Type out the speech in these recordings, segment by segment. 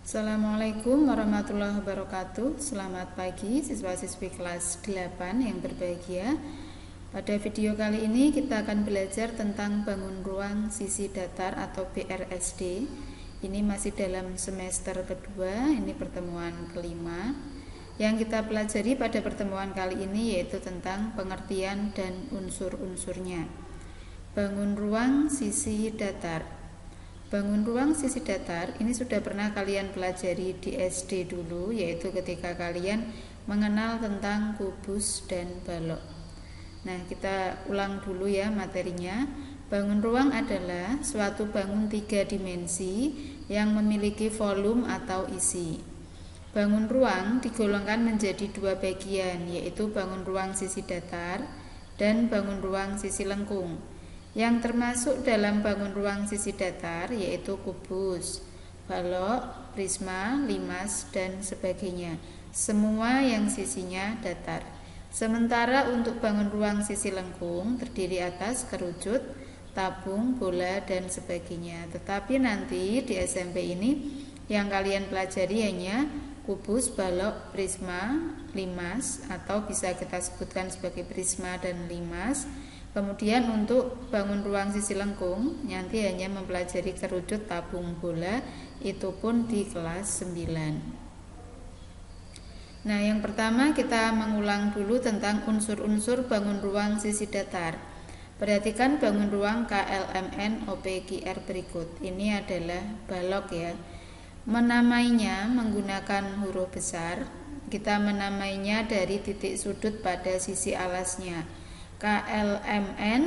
Assalamualaikum warahmatullahi wabarakatuh. Selamat pagi siswa-siswi kelas 8 yang berbahagia. Pada video kali ini kita akan belajar tentang bangun ruang sisi datar atau BRSD. Ini masih dalam semester kedua, ini pertemuan kelima. Yang kita pelajari pada pertemuan kali ini yaitu tentang pengertian dan unsur-unsurnya. Bangun ruang sisi datar. Bangun ruang sisi datar ini sudah pernah kalian pelajari di SD dulu, yaitu ketika kalian mengenal tentang kubus dan balok. Nah, kita ulang dulu ya materinya. Bangun ruang adalah suatu bangun 3 dimensi yang memiliki volume atau isi. Bangun ruang digolongkan menjadi 2 bagian, yaitu bangun ruang sisi datar dan bangun ruang sisi lengkung. Yang termasuk dalam bangun ruang sisi datar yaitu kubus, balok, prisma, limas, dan sebagainya. Semua yang sisinya datar. Sementara untuk bangun ruang sisi lengkung terdiri atas kerucut, tabung, bola, dan sebagainya. Tetapi nanti di SMP ini yang kalian pelajari hanya kubus, balok, prisma, limas, atau bisa kita sebutkan sebagai prisma dan limas. Kemudian untuk bangun ruang sisi lengkung nanti hanya mempelajari kerucut, tabung, bola, itu pun di kelas 9. Nah, yang pertama kita mengulang dulu tentang unsur-unsur bangun ruang sisi datar. Perhatikan bangun ruang KLMN OPQR berikut. Ini adalah balok ya. Menamainya menggunakan huruf besar. Kita menamainya dari titik sudut pada sisi alasnya. KLMN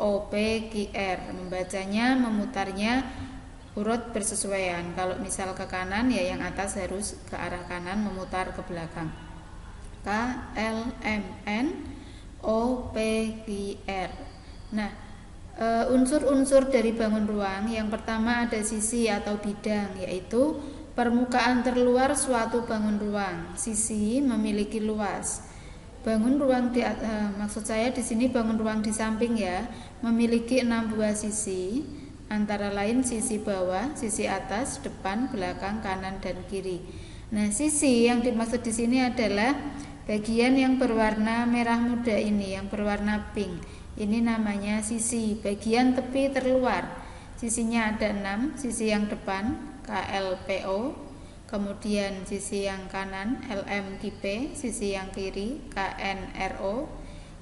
OPQR, membacanya memutarnya urut bersesuaian. Kalau misal ke kanan ya yang atas harus ke arah kanan, memutar ke belakang. KLMN OPQR. Nah, unsur-unsur dari bangun ruang yang pertama ada sisi atau bidang, yaitu permukaan terluar suatu bangun ruang. Sisi memiliki luas. Bangun ruang maksud saya di sini bangun ruang di samping ya, memiliki 6 buah sisi, antara lain sisi bawah, sisi atas, depan, belakang, kanan, dan kiri. Nah, sisi yang dimaksud di sini adalah bagian yang berwarna merah muda ini, yang berwarna pink. Ini namanya sisi, bagian tepi terluar. Sisinya ada 6, sisi yang depan KLPO, kemudian sisi yang kanan LMQP, sisi yang kiri KNRO,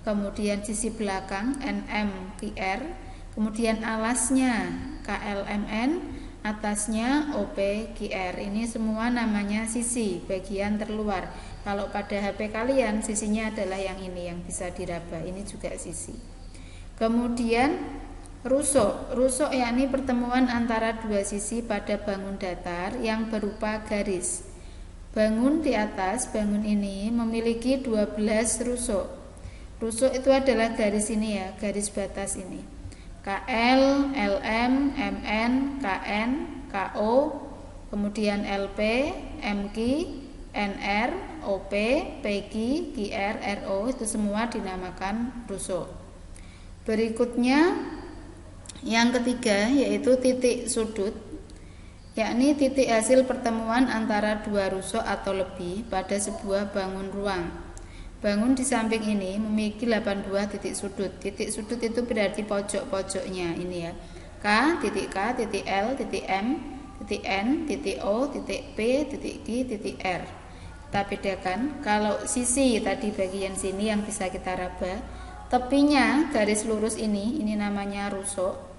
kemudian sisi belakang NMQR, kemudian alasnya KLMN, atasnya OPQR. Ini semua namanya sisi, bagian terluar. Kalau pada HP kalian sisinya adalah yang ini, yang bisa diraba. Ini juga sisi. Kemudian rusuk yakni pertemuan antara dua sisi pada bangun datar yang berupa garis. Bangun di atas, bangun ini memiliki 12 rusuk. Rusuk itu adalah garis ini ya, garis batas ini. KL, LM, MN, KN, KO, kemudian LP, MQ, NR, OP, PQ, QR, RO, itu semua dinamakan rusuk. Berikutnya yang ketiga yaitu titik sudut, yakni titik hasil pertemuan antara dua rusuk atau lebih pada sebuah bangun ruang. Bangun di samping ini memiliki 8 buah titik sudut. Titik sudut itu berarti pojok-pojoknya ini ya. K, titik K, titik L, titik M, titik N, titik O, titik P, titik Q, titik R. Kita bedakan, kalau sisi tadi bagian sini yang bisa kita raba, tepinya garis lurus ini namanya rusuk.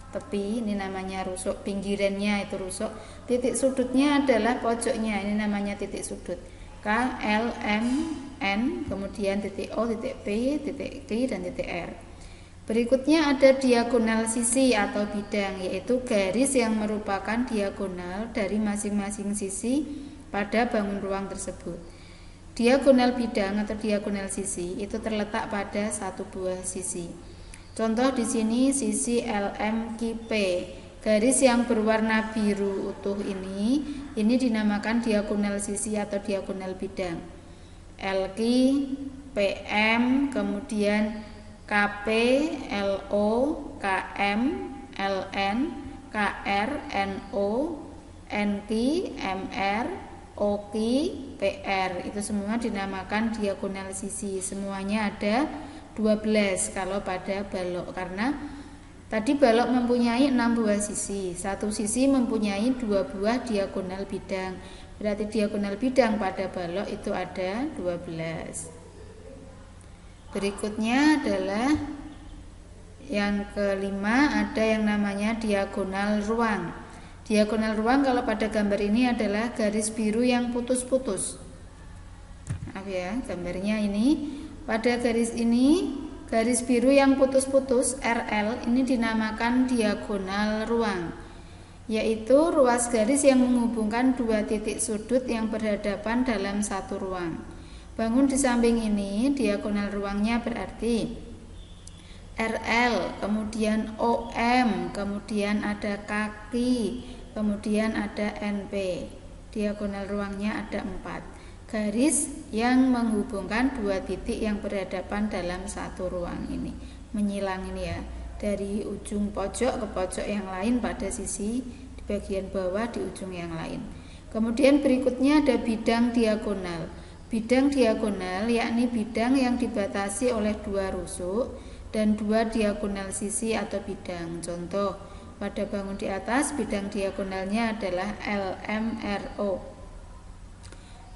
Tepi ini namanya rusuk, pinggirannya itu rusuk. Titik sudutnya adalah pojoknya, ini namanya titik sudut. K, L, M, N, kemudian titik O, titik P, titik Q, dan titik R. Berikutnya ada diagonal sisi atau bidang, yaitu garis yang merupakan diagonal dari masing-masing sisi pada bangun ruang tersebut. Diagonal bidang atau diagonal sisi itu terletak pada satu buah sisi. Contoh di sini sisi LMQP, garis yang berwarna biru utuh ini dinamakan diagonal sisi atau diagonal bidang. LQ, PM, kemudian KP, LO, KM, LN, KR, NO, NQ, MR, OQ, PR. Itu semua dinamakan diagonal sisi. Semuanya ada 12 kalau pada balok, karena tadi balok mempunyai 6 buah sisi. Satu sisi mempunyai 2 buah diagonal bidang. Berarti diagonal bidang pada balok itu ada 12. Berikutnya adalah yang kelima, ada yang namanya diagonal ruang. Diagonal ruang kalau pada gambar ini adalah garis biru yang putus-putus. Maaf ya, gambarnya ini. Pada garis ini, garis biru yang putus-putus RL ini dinamakan diagonal ruang, yaitu ruas garis yang menghubungkan dua titik sudut yang berhadapan dalam satu ruang. Bangun di samping ini, diagonal ruangnya berarti RL, kemudian OM, kemudian ada kaki, kemudian ada NP. Diagonal ruangnya ada 4. Garis yang menghubungkan dua titik yang berhadapan dalam satu ruang ini, menyilang ini ya, dari ujung pojok ke pojok yang lain pada sisi di bagian bawah di ujung yang lain. Kemudian berikutnya ada bidang diagonal. Bidang diagonal yakni bidang yang dibatasi oleh dua rusuk dan dua diagonal sisi atau bidang. Contoh, pada bangun di atas bidang diagonalnya adalah LMRO.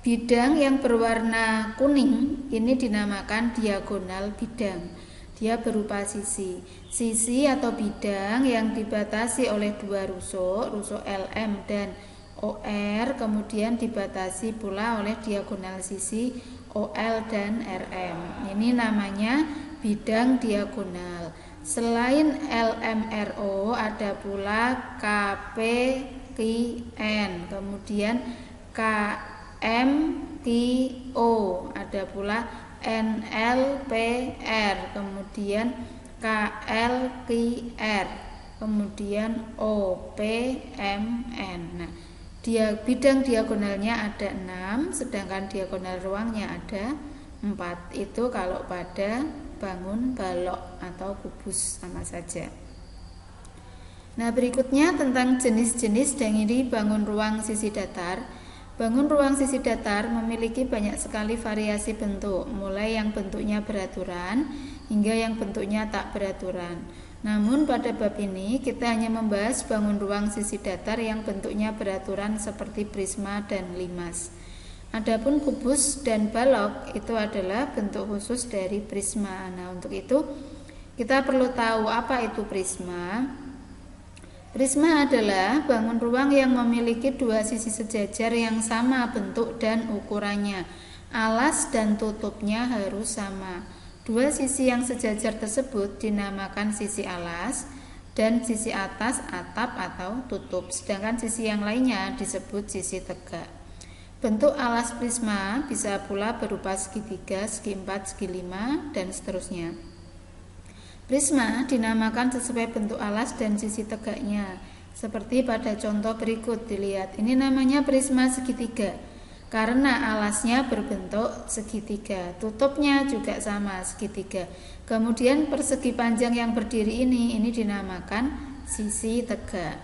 Bidang yang berwarna kuning ini dinamakan diagonal bidang. Dia berupa sisi. Sisi atau bidang yang dibatasi oleh dua rusuk, rusuk LM dan OR, kemudian dibatasi pula oleh diagonal sisi OL dan RM. Ini namanya bidang diagonal. Selain LMRO ada pula KPQN, kemudian MTO, ada pula NLPR, kemudian KLQR, kemudian OPMN. Nah, bidang diagonalnya ada 6, sedangkan diagonal ruangnya ada 4. Itu kalau pada bangun balok atau kubus sama saja. Nah, berikutnya tentang jenis-jenis dari bangun ruang sisi datar. Bangun ruang sisi datar memiliki banyak sekali variasi bentuk, mulai yang bentuknya beraturan hingga yang bentuknya tak beraturan. Namun pada bab ini kita hanya membahas bangun ruang sisi datar yang bentuknya beraturan seperti prisma dan limas. Adapun kubus dan balok itu adalah bentuk khusus dari prisma. Nah, untuk itu kita perlu tahu apa itu prisma. Prisma adalah bangun ruang yang memiliki dua sisi sejajar yang sama bentuk dan ukurannya. Alas dan tutupnya harus sama. Dua sisi yang sejajar tersebut dinamakan sisi alas dan sisi atas atap atau tutup, sedangkan sisi yang lainnya disebut sisi tegak. Bentuk alas prisma bisa pula berupa segitiga, segi 4, segi 5, dan seterusnya. Prisma dinamakan sesuai bentuk alas dan sisi tegaknya. Seperti pada contoh berikut dilihat. Ini namanya prisma segitiga karena alasnya berbentuk segitiga. Tutupnya juga sama segitiga. Kemudian persegi panjang yang berdiri ini dinamakan sisi tegak.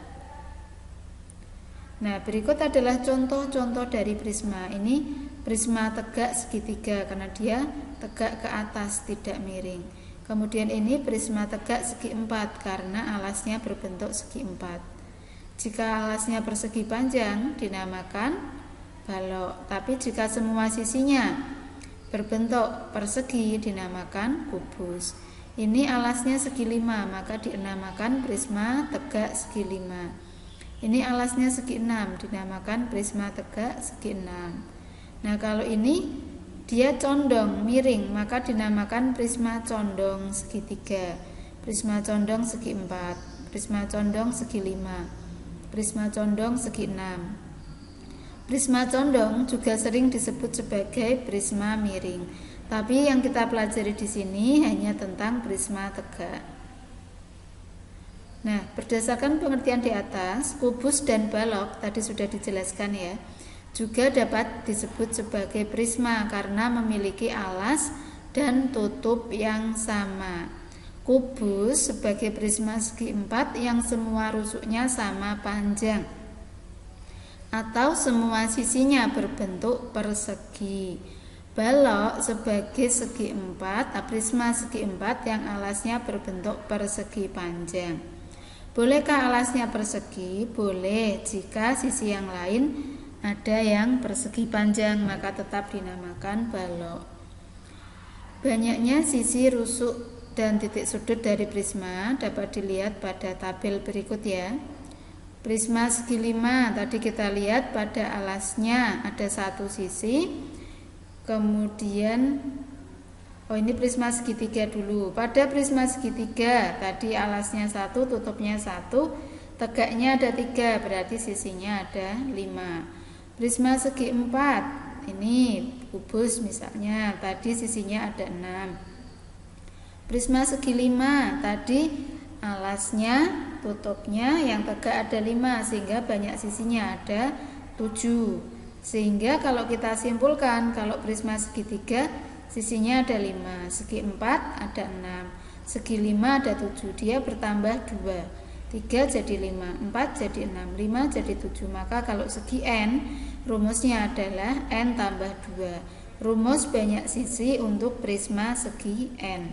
Nah, berikut adalah contoh-contoh dari prisma. Ini prisma tegak segitiga karena dia tegak ke atas, tidak miring. Kemudian ini prisma tegak segi 4 karena alasnya berbentuk segi 4. Jika alasnya persegi panjang dinamakan balok, tapi jika semua sisinya berbentuk persegi dinamakan kubus. Ini alasnya segi 5 maka dinamakan prisma tegak segi 5. Ini alasnya segi 6 dinamakan prisma tegak segi 6. Nah, kalau ini dia condong miring maka dinamakan prisma condong segitiga, prisma condong segi 4, prisma condong segi 5, prisma condong segi 6. Prisma condong juga sering disebut sebagai prisma miring, tapi yang kita pelajari di sini hanya tentang prisma tegak. Nah, berdasarkan pengertian di atas, kubus dan balok tadi sudah dijelaskan ya, juga dapat disebut sebagai prisma karena memiliki alas dan tutup yang sama. Kubus sebagai prisma segi 4 yang semua rusuknya sama panjang. atau semua sisinya berbentuk persegi. Balok sebagai segi empat, prisma segi empat yang alasnya berbentuk persegi panjang. Bolehkah alasnya persegi? Boleh, jika sisi yang lain ada yang persegi panjang, maka tetap dinamakan balok. Banyaknya sisi, rusuk, dan titik sudut dari prisma dapat dilihat pada tabel berikut ya. Prisma segi 5 tadi kita lihat pada alasnya ada satu sisi. Kemudian ini prisma segitiga dulu. Pada prisma segitiga tadi alasnya 1, tutupnya 1, tegaknya ada 3, berarti sisinya ada 5. Prisma segi 4, ini kubus misalnya, tadi sisinya ada 6. Prisma segi 5, tadi alasnya, tutupnya yang tegak ada 5, sehingga banyak sisinya ada 7. Sehingga kalau kita simpulkan, kalau prisma segitiga sisinya ada 5, segi 4 ada 6, segi 5 ada 7, dia bertambah 2, 3 jadi 5, 4 jadi 6, 5 jadi 7. Maka kalau segi n, rumusnya adalah n tambah 2. Rumus banyak sisi untuk prisma segi n.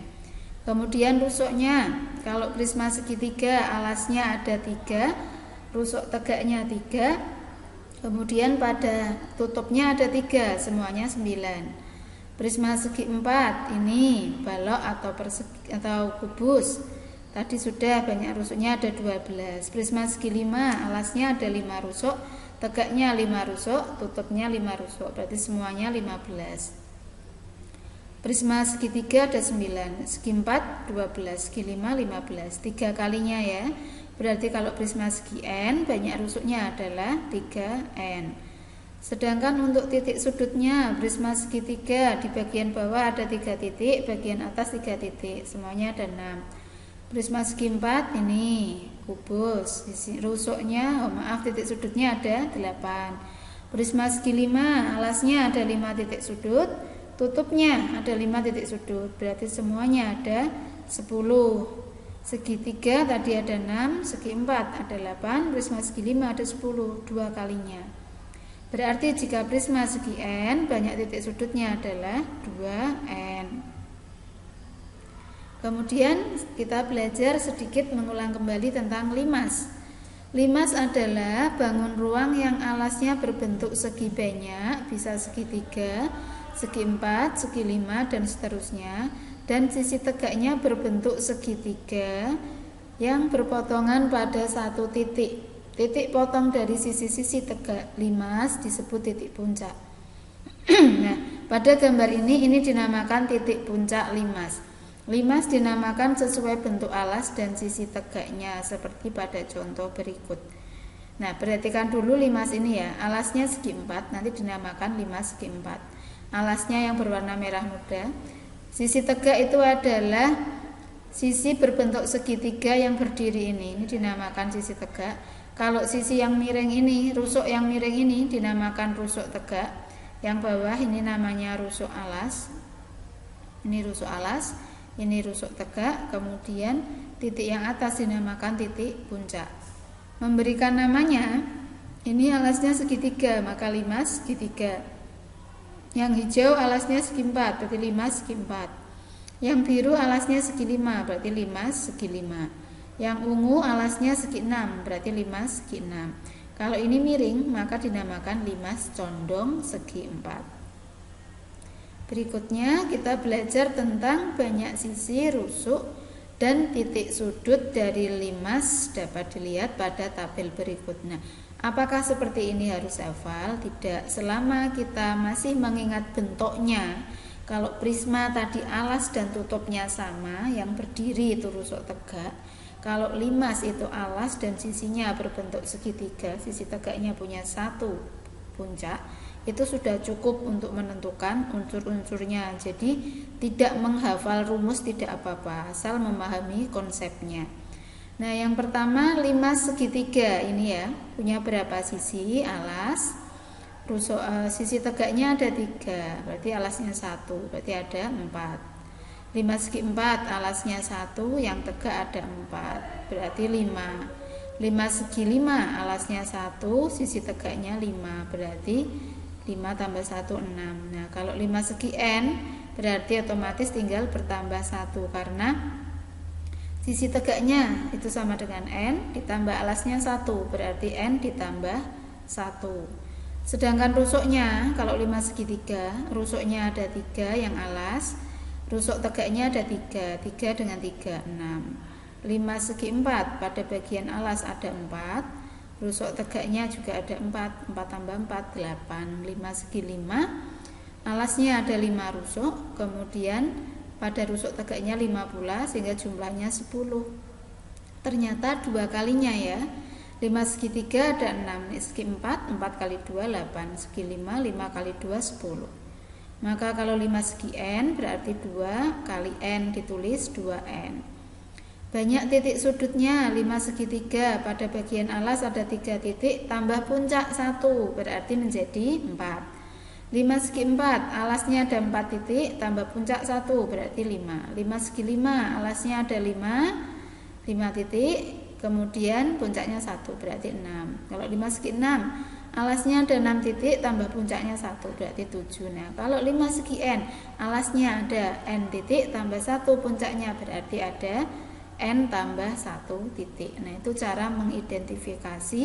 Kemudian rusuknya, kalau prisma segitiga alasnya ada 3, rusuk tegaknya 3, kemudian pada tutupnya ada 3, semuanya 9. Prisma segi 4 ini balok atau kubus. Tadi sudah banyak rusuknya ada 12. Prisma segi 5 alasnya ada 5 rusuk, tegaknya 5 rusuk, tutupnya 5 rusuk. Berarti semuanya 15. Prisma segitiga ada 9, segi 4 12, segi 5 15, 3 kalinya ya. Berarti kalau prisma segi n banyak rusuknya adalah 3n. Sedangkan untuk titik sudutnya, prisma segitiga di bagian bawah ada 3 titik, bagian atas 3 titik, semuanya ada 6. Prisma segi 4 ini kubus, rusuknya, titik sudutnya ada 8. Prisma segi 5 alasnya ada 5 titik sudut, tutupnya ada 5 titik sudut, berarti semuanya ada 10. Segitiga tadi ada 6, segi 4 ada 8, prisma segi 5 ada 10, 2 kalinya. Berarti jika prisma segi n banyak titik sudutnya adalah 2n. Kemudian kita belajar sedikit mengulang kembali tentang limas. Limas adalah bangun ruang yang alasnya berbentuk segi banyak, bisa segitiga, segi 4, segi 5 dan seterusnya, dan sisi tegaknya berbentuk segitiga yang berpotongan pada satu titik. Titik potong dari sisi-sisi tegak limas disebut titik puncak. Nah, pada gambar ini dinamakan titik puncak limas. Limas dinamakan sesuai bentuk alas dan sisi tegaknya seperti pada contoh berikut. Nah, perhatikan dulu limas ini ya. Alasnya segi 4, nanti dinamakan limas segi 4. Alasnya yang berwarna merah muda. Sisi tegak itu adalah sisi berbentuk segitiga yang berdiri ini dinamakan sisi tegak. Kalau sisi yang miring ini, rusuk yang miring ini dinamakan rusuk tegak. Yang bawah ini namanya rusuk alas. Ini rusuk alas, ini rusuk tegak. Kemudian titik yang atas dinamakan titik puncak. Memberikan namanya, ini alasnya segitiga, maka limas segitiga. Yang hijau alasnya segi 4, berarti 5 segi 4. Yang biru alasnya segi 5, berarti 5 segi 5. Yang ungu alasnya segi 6, berarti 5 segi 6. Kalau ini miring, maka dinamakan limas condong segi 4. Berikutnya kita belajar tentang banyak sisi, rusuk, dan titik sudut dari limas dapat dilihat pada tabel berikut. Nah, apakah seperti ini harus hafal? Tidak, selama kita masih mengingat bentuknya. Kalau prisma tadi alas dan tutupnya sama, yang berdiri itu rusuk tegak. Kalau limas itu alas dan sisinya berbentuk segitiga, sisi tegaknya punya satu puncak, itu sudah cukup untuk menentukan unsur-unsurnya. Jadi tidak menghafal rumus tidak apa-apa, asal memahami konsepnya. Nah, yang pertama limas segitiga ini ya, punya berapa sisi alas? Rusuk, sisi tegaknya ada 3, berarti alasnya 1, berarti ada 4. Limas segi 4 alasnya 1, yang tegak ada 4, berarti 5. 5 segi 5, alasnya 1, sisi tegaknya 5, berarti 5 tambah 1, 6. Nah, kalau 5 segi N, berarti otomatis tinggal bertambah 1, karena sisi tegaknya itu sama dengan N, ditambah alasnya 1, berarti N ditambah 1. Sedangkan rusuknya, kalau 5 segi 3, rusuknya ada 3 yang alas, rusuk tegaknya ada 3, 3 dengan 3, 6. 5 segi 4, pada bagian alas ada 4, rusuk tegaknya juga ada 4, 4 tambah 4, 8. 5 segi 5, alasnya ada 5 rusuk, kemudian pada rusuk tegaknya 5 pula, sehingga jumlahnya 10. Ternyata 2 kalinya ya. 5 segi 3 ada 6, segi 4, 4 kali 2, 8, segi 5, 5 kali 2, 10. Maka kalau 5 segi N berarti 2 kali N, ditulis 2N. Banyak titik sudutnya, 5 segi 3, pada bagian alas ada 3 titik, tambah puncak 1, berarti menjadi 4. 5 segi 4, alasnya ada 4 titik, tambah puncak 1, berarti 5. 5 segi 5, alasnya ada 5 titik, kemudian puncaknya 1, berarti 6. Kalau 5 segi 6, alasnya ada 6 titik, tambah puncaknya 1, berarti 7. Nah, kalau 5 segi N, alasnya ada N titik, tambah 1, puncaknya berarti ada N tambah 1 titik. Nah, itu cara mengidentifikasi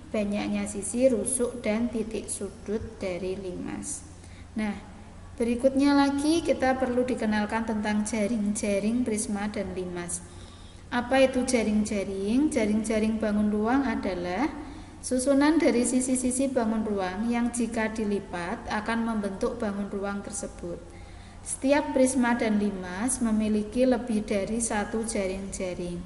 banyaknya sisi, rusuk, dan titik sudut dari limas. Nah, berikutnya lagi kita perlu dikenalkan tentang jaring-jaring, prisma, dan limas. Apa itu jaring-jaring? Jaring-jaring bangun ruang adalah susunan dari sisi-sisi bangun ruang yang jika dilipat akan membentuk bangun ruang tersebut. Setiap prisma dan limas memiliki lebih dari 1 jaring-jaring.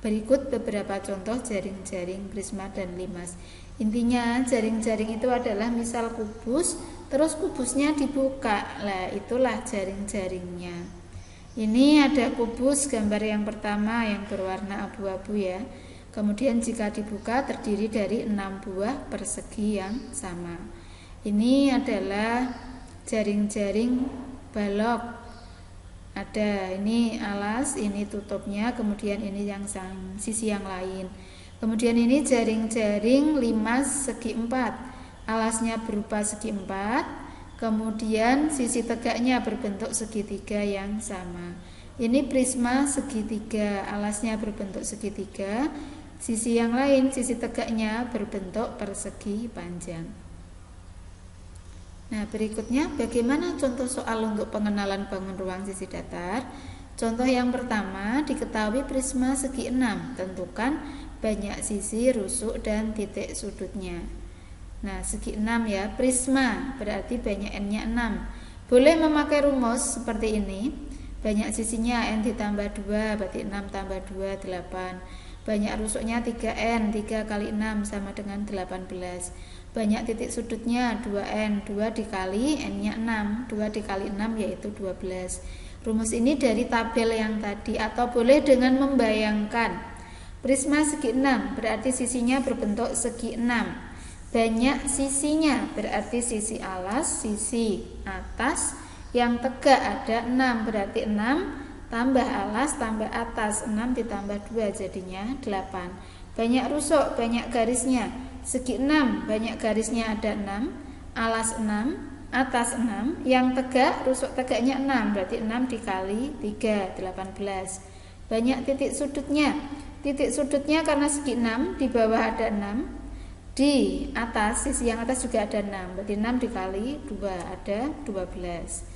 Berikut beberapa contoh jaring-jaring, prisma, dan limas. Intinya jaring-jaring itu adalah misal kubus, terus kubusnya dibuka. Lah, itulah jaring-jaringnya. Ini ada kubus gambar yang pertama yang berwarna abu-abu ya. Kemudian jika dibuka terdiri dari 6 buah persegi yang sama. Ini adalah jaring-jaring balok. Ada ini alas, ini tutupnya, kemudian ini yang sisi yang lain. Kemudian ini jaring-jaring limas segi 4. Alasnya berupa segi 4. Kemudian sisi tegaknya berbentuk segitiga yang sama. Ini prisma segitiga, alasnya berbentuk segitiga. Sisi yang lain, sisi tegaknya berbentuk persegi panjang. Nah, berikutnya bagaimana contoh soal untuk pengenalan bangun ruang sisi datar? Contoh yang pertama, diketahui prisma segi 6. Tentukan banyak sisi, rusuk, dan titik sudutnya. Nah, segi 6 ya, prisma berarti banyak N-nya 6. Boleh memakai rumus seperti ini. Banyak sisinya N ditambah 2, berarti 6 tambah 2, 8. Banyak rusuknya 3N, 3 kali 6 sama dengan 18. Banyak titik sudutnya 2N, 2 dikali N-nya 6, 2 dikali 6 yaitu 12. Rumus ini dari tabel yang tadi, atau boleh dengan membayangkan. Prisma segi 6 berarti sisinya berbentuk segi 6. Banyak sisinya berarti sisi alas, sisi atas, yang tegak ada 6, berarti 6 tambah alas tambah atas, 6 ditambah 2 jadinya 8. Banyak rusuk, banyak garisnya, segi 6 banyak garisnya ada 6, alas 6, atas 6, yang tegak rusuk tegaknya 6, berarti 6 dikali 3, 18. Banyak titik sudutnya karena segi 6 di bawah ada 6, di atas, sisi yang atas juga ada 6, berarti 6 dikali 2 ada 12.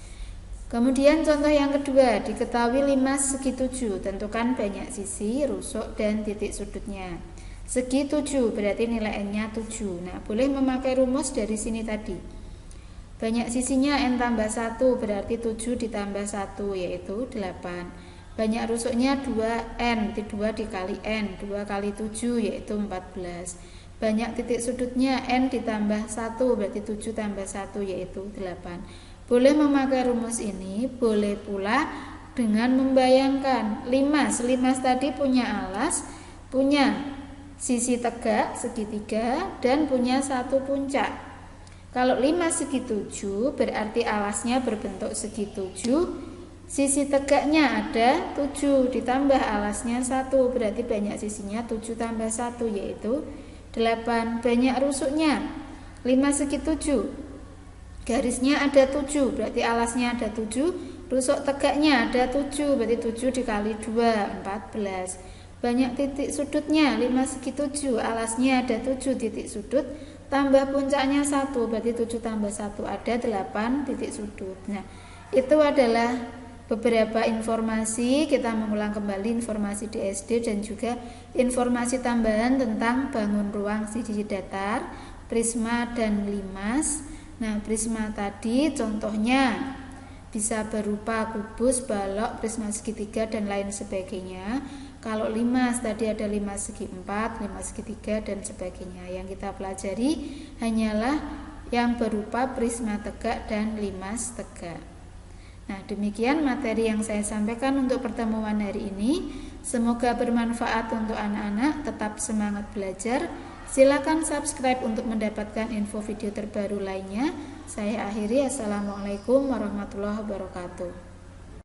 Kemudian contoh yang kedua, diketahui limas segi 7. Tentukan banyak sisi, rusuk, dan titik sudutnya. Segi 7 berarti nilai N-nya 7. Nah, boleh memakai rumus dari sini tadi. Banyak sisinya N tambah 1 berarti 7 ditambah 1 yaitu 8. Banyak rusuknya 2N, 2 dikali N, 2 kali 7 yaitu 14. Banyak titik sudutnya N ditambah 1 berarti 7 tambah 1 yaitu 8. Boleh memakai rumus ini, boleh pula dengan membayangkan. Limas tadi punya alas, punya sisi tegak segitiga, dan punya 1 puncak. Kalau limas segi 7 berarti alasnya berbentuk segi 7, Sisi tegaknya ada 7 ditambah alasnya 1, berarti banyak sisinya 7 tambah 1 yaitu 8. Banyak rusuknya 5 segi 7. Garisnya ada 7, berarti alasnya ada 7. Rusuk tegaknya ada 7, berarti 7 dikali 2, 14. Banyak titik sudutnya 5 segi 7, alasnya ada 7 titik sudut, tambah puncaknya 1, berarti 7 tambah 1 ada 8 titik sudut. Nah, itu adalah beberapa informasi. Kita mengulang kembali informasi di SD dan juga informasi tambahan tentang bangun ruang sisi datar, prisma dan limas. Nah, prisma tadi contohnya bisa berupa kubus, balok, prisma segitiga dan lain sebagainya. Kalau limas tadi ada 5 segi 4, 5 segi 3 dan sebagainya. Yang kita pelajari hanyalah yang berupa prisma tegak dan limas tegak. Nah, demikian materi yang saya sampaikan untuk pertemuan hari ini. Semoga bermanfaat untuk anak-anak. Tetap semangat belajar. Silakan subscribe untuk mendapatkan info video terbaru lainnya. Saya akhiri. Assalamualaikum warahmatullahi wabarakatuh.